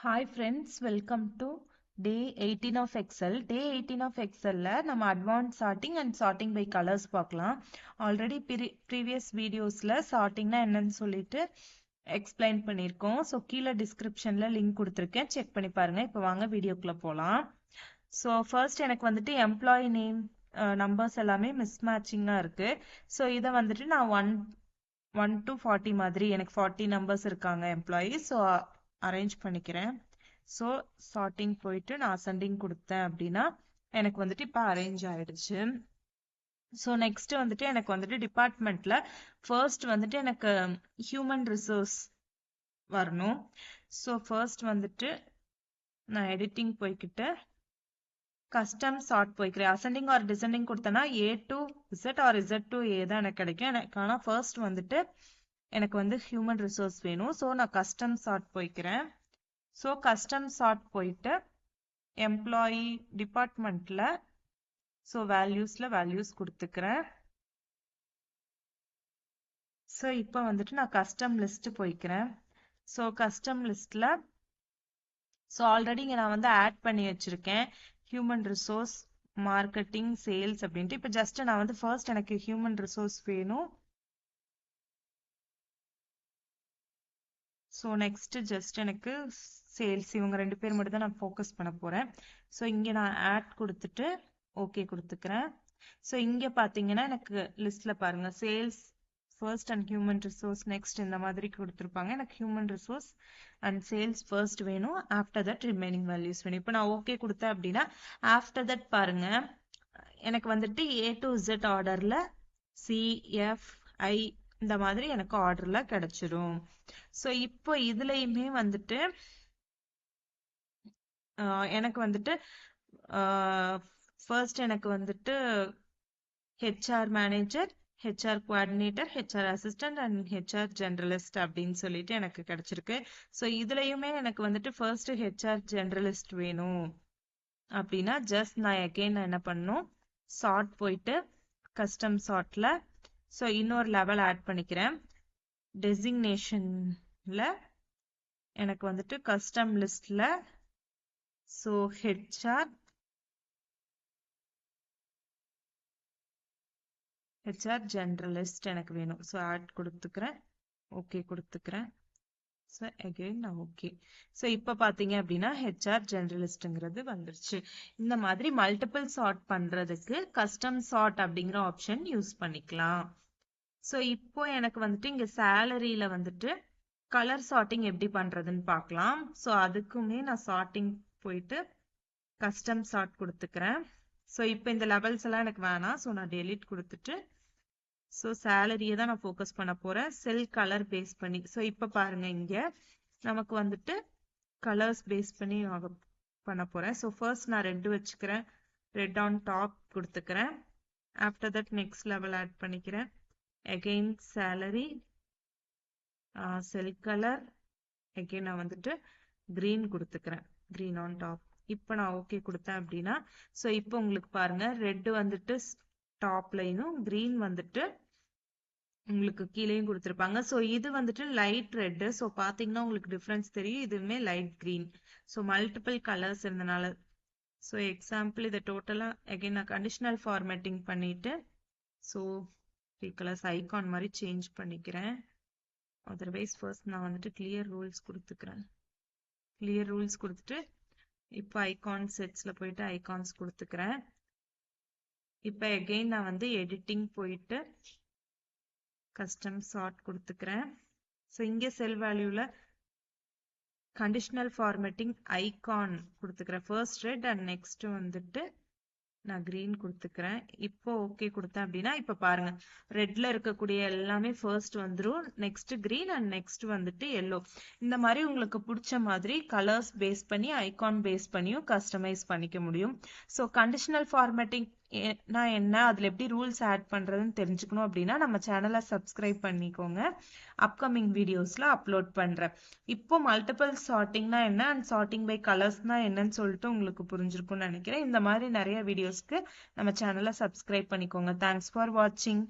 Hi friends, welcome to day 18 of Excel. Day 18 of Excel நம்ம advanced sorting and sorting by colors பார்க்கலாம். Already previous videosல sortingனா என்னன்னு சொல்லிட்டு explain பண்ணிருக்கோம். So கீழே descriptionல link கொடுத்திருக்கேன். check பண்ணி பாருங்க. இப்போ வாங்க வீடியோக்குள்ள போலாம். So first எனக்கு வந்துட்டு employee name numbers எல்லாமே mismatching-ஆ இருக்கு. So இதை வந்துட்டு நான் 1 to 40 மாதிரி எனக்கு 40 numbers இருக்காங்க employees. So அரேஞ்ச் பண்ணிக்கிறேன். ஸோ சார்ட்டிங் போயிட்டு நான் அசெண்டிங் கொடுத்தேன் அப்படின்னா எனக்கு வந்துட்டு இப்போ அரேஞ்ச் ஆயிடுச்சு. ஸோ நெக்ஸ்ட் வந்துட்டு எனக்கு வந்துட்டு டிபார்ட்மெண்ட்ல ஃபர்ஸ்ட் வந்துட்டு எனக்கு ஹியூமன் ரிசோர்ஸ் வரணும். ஸோ ஃபர்ஸ்ட் வந்துட்டு நான் எடிட்டிங் போய்கிட்டு கஸ்டம் சார்ட் போய்க்கிறேன். அசெண்டிங் ஆர் டிசெண்டிங் கொடுத்தேன்னா A to Z or Z to A தான் எனக்கு கிடைக்கும். எனக்கு ஆனால் ஃபர்ஸ்ட் வந்துட்டு எனக்கு வந்து ஹியூமன் ரிசோர்ஸ் வேணும். ஸோ நான் கஸ்டம் சார்ட் போய்க்கிறேன். ஸோ கஸ்டம் சார்ட் போயிட்டு எம்ப்ளாயி டிபார்ட்மெண்ட்ல ஸோ வேல்யூஸ் கொடுத்துக்கிறேன். ஸோ இப்போ வந்துட்டு நான் கஸ்டம் லிஸ்ட் போய்க்கிறேன். ஸோ கஸ்டம் லிஸ்ட்ல ஸோ ஆல்ரெடி இங்கே நான் வந்து ஆட் பண்ணி வச்சிருக்கேன் ஹியூமன் ரிசோர்ஸ் மார்க்கெட்டிங் சேல்ஸ் அப்படின்ட்டு. இப்போ ஜஸ்ட் நான் வந்து ஃபர்ஸ்ட் எனக்கு ஹியூமன் ரிசோர்ஸ் வேணும். ஸோ நெக்ஸ்ட் ஜஸ்ட் எனக்கு சேல்ஸ் இவங்க ரெண்டு பேர் மட்டும் தான் நான் ஃபோக்கஸ் பண்ண போறேன். ஸோ இங்கே நான் ஆட் கொடுத்துட்டு ஓகே கொடுத்துக்கிறேன். ஸோ இங்கே பார்த்தீங்கன்னா எனக்கு லிஸ்ட்ல பாருங்க sales first and human resource next இந்த மாதிரி கொடுத்துருப்பாங்க. எனக்கு human resource and sales first வேணும். ஆஃப்டர் தட் ரிமைனிங் வேல்யூஸ் வேணும். இப்போ நான் ஓகே கொடுத்தேன் அப்படின்னா ஆஃப்டர் தட் பாருங்க எனக்கு வந்துட்டு A to Z ஆர்டர்ல CFI இந்த மாதிரி எனக்கு ஆர்டர்ல கிடைச்சிடும். ஸோ இப்போ இதுலயுமே வந்துட்டு எனக்கு வந்துட்டு ஃபர்ஸ்ட் எனக்கு வந்துட்டு HR manager, HR coordinator, HR assistant and HR generalist அப்படின்னு சொல்லிட்டு எனக்கு கிடைச்சிருக்கு. ஸோ இதுலயுமே எனக்கு வந்துட்டு ஃபர்ஸ்ட் ஹெச்ஆர் ஜெனரலிஸ்ட் வேணும் அப்படின்னா ஜஸ்ட் நான் அகெயின் என்ன பண்ணணும் சார்ட் போயிட்டு கஸ்டம் சார்ட்ல ஸோ இன்னொரு லெவல் ஆட் பண்ணிக்கிறேன். டெசிக்னேஷன்ல எனக்கு வந்துட்டு கஸ்டம் லிஸ்ட்ல ஸோ ஹெச்ஆர் ஜெனரலிஸ்ட் எனக்கு வேணும். ஸோ ஆட் கொடுத்துக்கிறேன் ஓகே கொடுத்துக்கிறேன். ஸோ அகெயின் நான் ஓகே. ஸோ இப்போ பார்த்தீங்க அப்படின்னா ஹெச்ஆர் ஜெனரலிஸ்ட்ங்கிறது வந்துருச்சு. இந்த மாதிரி மல்டிபிள் சார்ட் பண்றதுக்கு கஸ்டம் சார்ட் அப்படிங்கிற ஆப்ஷன் யூஸ் பண்ணிக்கலாம். ஸோ இப்போ எனக்கு வந்துட்டு இங்க சேலரியில வந்துட்டு கலர் சார்ட்டிங் எப்படி பண்றதுன்னு பார்க்கலாம். ஸோ அதுக்குமே நான் சார்ட்டிங் போயிட்டு கஸ்டம் சார்ட் கொடுத்துக்கிறேன். ஸோ இப்போ இந்த லெவல்ஸ் எல்லாம் எனக்கு வேணாம். ஸோ நான் டெலீட் கொடுத்துட்டு ஸோ சேலரியை தான் நான் ஃபோக்கஸ் பண்ண போறேன் செல் கலர் பேஸ் பண்ணி. ஸோ இப்போ பாருங்க இங்க நமக்கு வந்துட்டு கலர்ஸ் பேஸ் பண்ணி பண்ண போறேன். ஸோ ஃபர்ஸ்ட் நான் ரெட் வச்சுக்கிறேன். ரெட் ஆன் டாப் கொடுத்துக்கிறேன். After that next level add பண்ணிக்கிறேன். Again salary cell colour again நான் வந்துட்டு கிரீன் கொடுத்துக்கிறேன். Green on top. இப்போ நான் ஓகே கொடுத்தேன் அப்படின்னா ஸோ இப்போ உங்களுக்கு பாருங்க ரெட் வந்துட்டு டாப் லைனும் கிரீன் வந்துட்டு உங்களுக்கு கீழேயும் கொடுத்துருப்பாங்க. ஸோ இது வந்துட்டு லைட் ரெட். ஸோ பார்த்தீங்கன்னா உங்களுக்கு டிஃப்ரென்ஸ் தெரியும். இதுவுமே light green. So multiple colours இருந்தனால ஸோ எக்ஸாம்பிள் இதை டோட்டலாக அகெயின் நான் கண்டிஷனல் ஃபார்மேட்டிங் பண்ணிட்டு ஸோ 3 கலர்ஸ் ஐகான் மாதிரி சேஞ்ச் பண்ணிக்கிறேன். அதர்வைஸ் ஃபர்ஸ்ட் நான் வந்துட்டு கிளியர் ரூல்ஸ் கொடுத்துக்கிறேன். கிளியர் ரூல்ஸ் கொடுத்துட்டு இப்போ ஐகான் செட்ஸ்ல போயிட்டு ஐகான்ஸ் கொடுத்துக்கிறேன். இப்போ அகெயின் நான் வந்து எடிட்டிங் போயிட்டு கஸ்டம் சார்ட் கொடுத்துக்கிறேன். ஸோ இங்கே செல் வேல்யூல கண்டிஷனல் ஃபார்மேட்டிங் ஐகான் கொடுத்துக்கிறேன். ஃபர்ஸ்ட் ரெட் அண்ட் நெக்ஸ்ட் வந்துட்டு நான் கிரீன் கொடுத்துக்கிறேன். இப்போ ஓகே கொடுத்தேன் அப்படின்னா இப்போ பாருங்க ரெட்ல இருக்கக்கூடிய எல்லாமே ஃபர்ஸ்ட் வந்துடும். நெக்ஸ்ட் கிரீன் அண்ட் நெக்ஸ்ட் வந்துட்டு எல்லோ. இந்த மாதிரி உங்களுக்கு பிடிச்ச மாதிரி கலர்ஸ் பேஸ் பண்ணி ஐகான் பேஸ் பண்ணியும் கஸ்டமைஸ் பண்ணிக்க முடியும். ஸோ கண்டிஷனல் ஃபார்மேட்டிங் என்ன அதுல எப்படி ரூல்ஸ் ஆட் பண்றதுன்னு தெரிஞ்சுக்கணும் அப்படின்னா நம்ம சேனலை சப்ஸ்கிரைப் பண்ணிக்கோங்க. அப்கமிங் வீடியோஸ்ல அப்லோட் பண்றேன். இப்போ மல்டிபிள் சார்ட்டிங்னா என்ன அண்ட் சார்ட்டிங் பை கலர்ஸ்னா என்னன்னு சொல்லிட்டு உங்களுக்கு புரிஞ்சிருக்கும்னு நினைக்கிறேன். இந்த மாதிரி நிறைய வீடியோஸ்க்கு நம்ம சேனலை சப்ஸ்கிரைப் பண்ணிக்கோங்க. தேங்க்ஸ் ஃபார் வாட்சிங்.